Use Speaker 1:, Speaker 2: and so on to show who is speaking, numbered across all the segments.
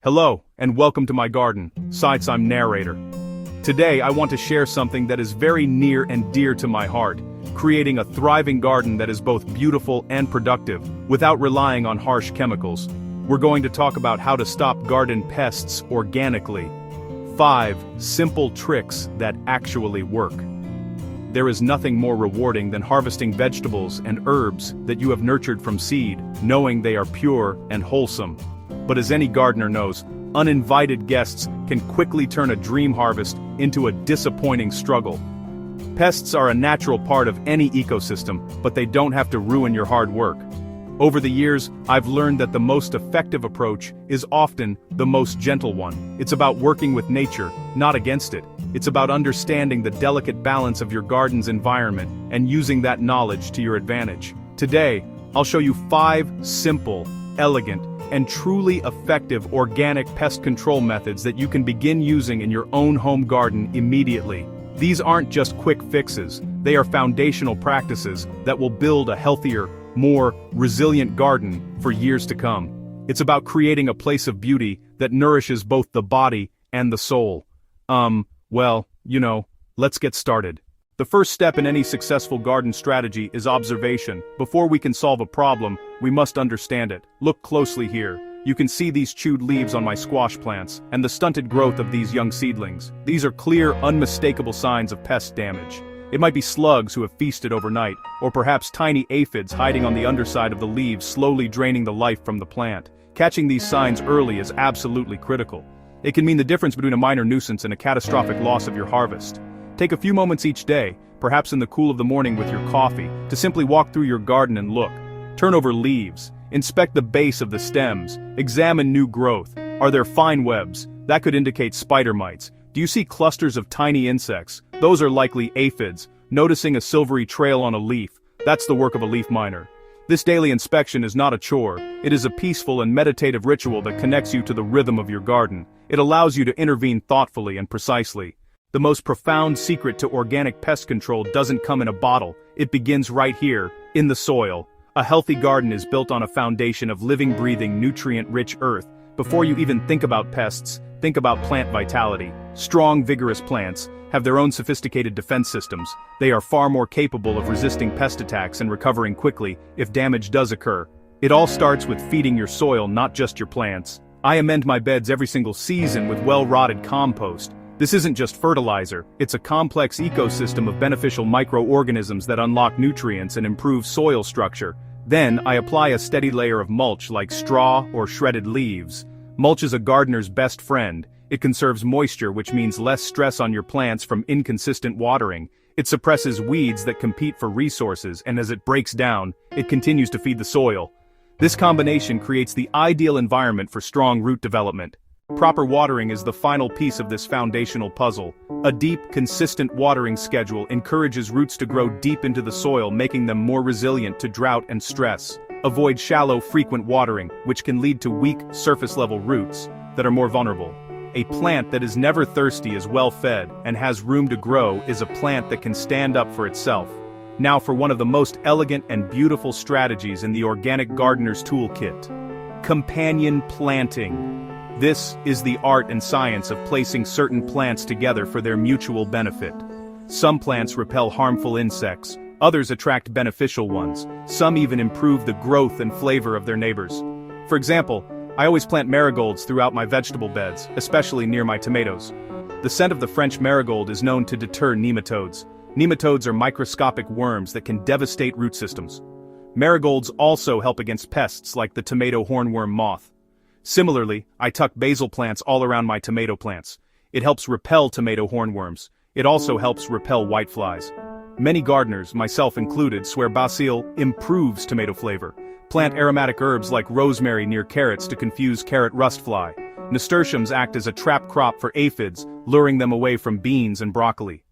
Speaker 1: Hello, and welcome to my garden. Sites, I'm narrator. Today I want to share something that is very near and dear to my heart, creating a thriving garden that is both beautiful and productive, without relying on harsh chemicals. We're going to talk about how to stop garden pests organically. 5 simple tricks that actually work. There is nothing more rewarding than harvesting vegetables and herbs that you have nurtured from seed, knowing they are pure and wholesome. But as any gardener knows, uninvited guests can quickly turn a dream harvest into a disappointing struggle. Pests are a natural part of any ecosystem, but they don't have to ruin your hard work. Over the years, I've learned that the most effective approach is often the most gentle one. It's about working with nature, not against it. It's about understanding the delicate balance of your garden's environment and using that knowledge to your advantage. Today, I'll show you 5 simple, elegant, and truly effective organic pest control methods that you can begin using in your own home garden immediately. These aren't just quick fixes, they are foundational practices that will build a healthier, more resilient garden for years to come. It's about creating a place of beauty that nourishes both the body and the soul. Let's get started. The first step in any successful garden strategy is observation. Before we can solve a problem, we must understand it. Look closely here. You can see these chewed leaves on my squash plants, and the stunted growth of these young seedlings. These are clear, unmistakable signs of pest damage. It might be slugs who have feasted overnight, or perhaps tiny aphids hiding on the underside of the leaves, slowly draining the life from the plant. Catching these signs early is absolutely critical. It can mean the difference between a minor nuisance and a catastrophic loss of your harvest. Take a few moments each day, perhaps in the cool of the morning with your coffee, to simply walk through your garden and look. Turn over leaves, inspect the base of the stems, examine new growth. Are there fine webs? That could indicate spider mites. Do you see clusters of tiny insects? Those are likely aphids. Noticing a silvery trail on a leaf? That's the work of a leaf miner. This daily inspection is not a chore. It is a peaceful and meditative ritual that connects you to the rhythm of your garden. It allows you to intervene thoughtfully and precisely. The most profound secret to organic pest control doesn't come in a bottle. It begins right here, in the soil. A healthy garden is built on a foundation of living, breathing, nutrient-rich earth. Before you even think about pests, think about plant vitality. Strong, vigorous plants have their own sophisticated defense systems. They are far more capable of resisting pest attacks and recovering quickly if damage does occur. It all starts with feeding your soil, not just your plants. I amend my beds every single season with well-rotted compost. This isn't just fertilizer, it's a complex ecosystem of beneficial microorganisms that unlock nutrients and improve soil structure. Then, I apply a steady layer of mulch like straw or shredded leaves. Mulch is a gardener's best friend. It conserves moisture, which means less stress on your plants from inconsistent watering. It suppresses weeds that compete for resources, and as it breaks down, it continues to feed the soil. This combination creates the ideal environment for strong root development. Proper watering is the final piece of this foundational puzzle. A deep, consistent watering schedule encourages roots to grow deep into the soil, making them more resilient to drought and stress. Avoid shallow, frequent watering, which can lead to weak, surface-level roots that are more vulnerable. A plant that is never thirsty is well-fed and has room to grow is a plant that can stand up for itself. Now for one of the most elegant and beautiful strategies in the organic gardener's toolkit: companion planting. This is the art and science of placing certain plants together for their mutual benefit. Some plants repel harmful insects, others attract beneficial ones, some even improve the growth and flavor of their neighbors. For example, I always plant marigolds throughout my vegetable beds, especially near my tomatoes. The scent of the French marigold is known to deter nematodes. Nematodes are microscopic worms that can devastate root systems. Marigolds also help against pests like the tomato hornworm moth. Similarly, I tuck basil plants all around my tomato plants. It helps repel tomato hornworms. It also helps repel whiteflies. Many gardeners, myself included, swear basil improves tomato flavor. Plant aromatic herbs like rosemary near carrots to confuse carrot rust fly. Nasturtiums act as a trap crop for aphids, luring them away from beans and broccoli.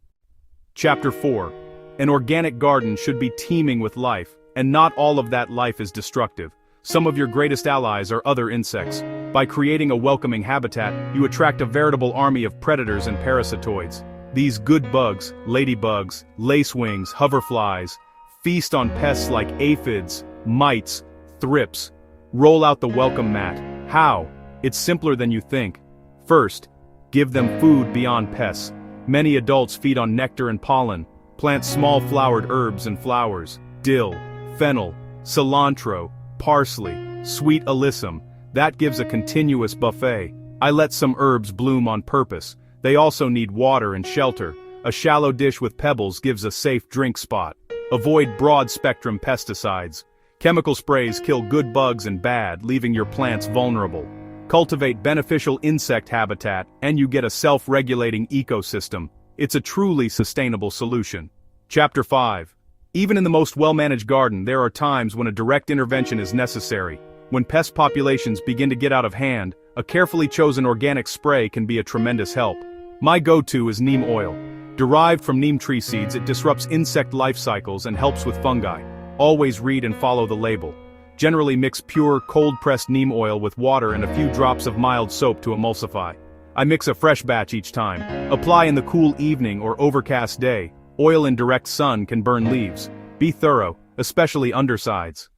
Speaker 1: Chapter 4. An organic garden should be teeming with life, and not all of that life is destructive. Some of your greatest allies are other insects. By creating a welcoming habitat, you attract a veritable army of predators and parasitoids. These good bugs, ladybugs, lacewings, hoverflies, feast on pests like aphids, mites, thrips. Roll out the welcome mat. How? It's simpler than you think. First, give them food beyond pests. Many adults feed on nectar and pollen. Plant small flowered herbs and flowers. Dill, fennel, cilantro, parsley, sweet alyssum. That gives a continuous buffet. I let some herbs bloom on purpose. They also need water and shelter. A shallow dish with pebbles gives a safe drink spot. Avoid broad-spectrum pesticides. Chemical sprays kill good bugs and bad, leaving your plants vulnerable. Cultivate beneficial insect habitat, and you get a self-regulating ecosystem. It's a truly sustainable solution. Chapter 5. Even in the most well-managed garden, there are times when a direct intervention is necessary. When pest populations begin to get out of hand, a carefully chosen organic spray can be a tremendous help. My go-to is neem oil. Derived from neem tree seeds, it disrupts insect life cycles and helps with fungi. Always read and follow the label. Generally mix pure, cold-pressed neem oil with water and a few drops of mild soap to emulsify. I mix a fresh batch each time. Apply in the cool evening or overcast day. Oil in direct sun can burn leaves. Be thorough, especially undersides.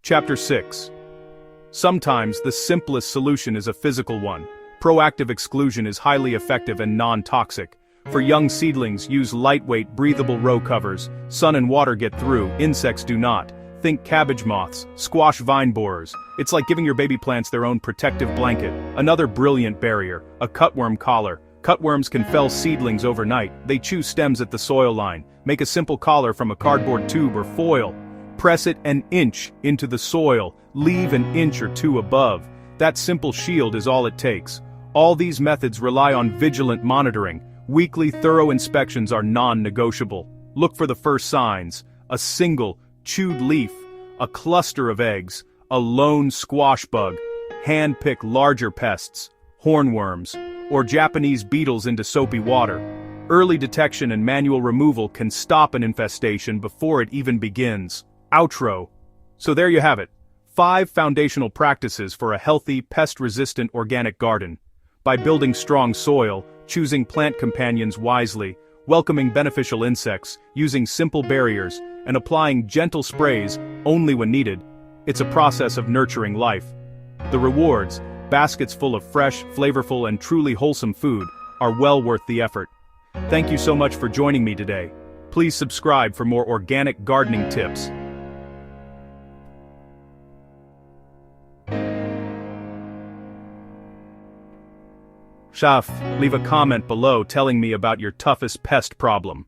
Speaker 1: Chapter 6. Sometimes the simplest solution is a physical one. Proactive exclusion is highly effective and non-toxic. For young seedlings, use lightweight, breathable row covers. Sun and water get through, insects do not. Think cabbage moths, squash vine borers. It's like giving your baby plants their own protective blanket. Another brilliant barrier, a cutworm collar. Cutworms can fell seedlings overnight. They chew stems at the soil line. Make a simple collar from a cardboard tube or foil. Press it an inch into the soil. Leave an inch or two above. That simple shield is all it takes. All these methods rely on vigilant monitoring. Weekly thorough inspections are non-negotiable. Look for the first signs: a single, chewed leaf, a cluster of eggs, a lone squash bug. Hand-pick larger pests, hornworms, or Japanese beetles into soapy water. Early detection and manual removal can stop an infestation before it even begins. Outro. So there you have it. 5 foundational practices for a healthy, pest-resistant organic garden. By building strong soil, choosing plant companions wisely, welcoming beneficial insects, using simple barriers, and applying gentle sprays only when needed, it's a process of nurturing life. The rewards, baskets full of fresh, flavorful, and truly wholesome food, are well worth the effort. Thank you so much for joining me today. Please subscribe for more organic gardening tips. Leave a comment below telling me about your toughest pest problem.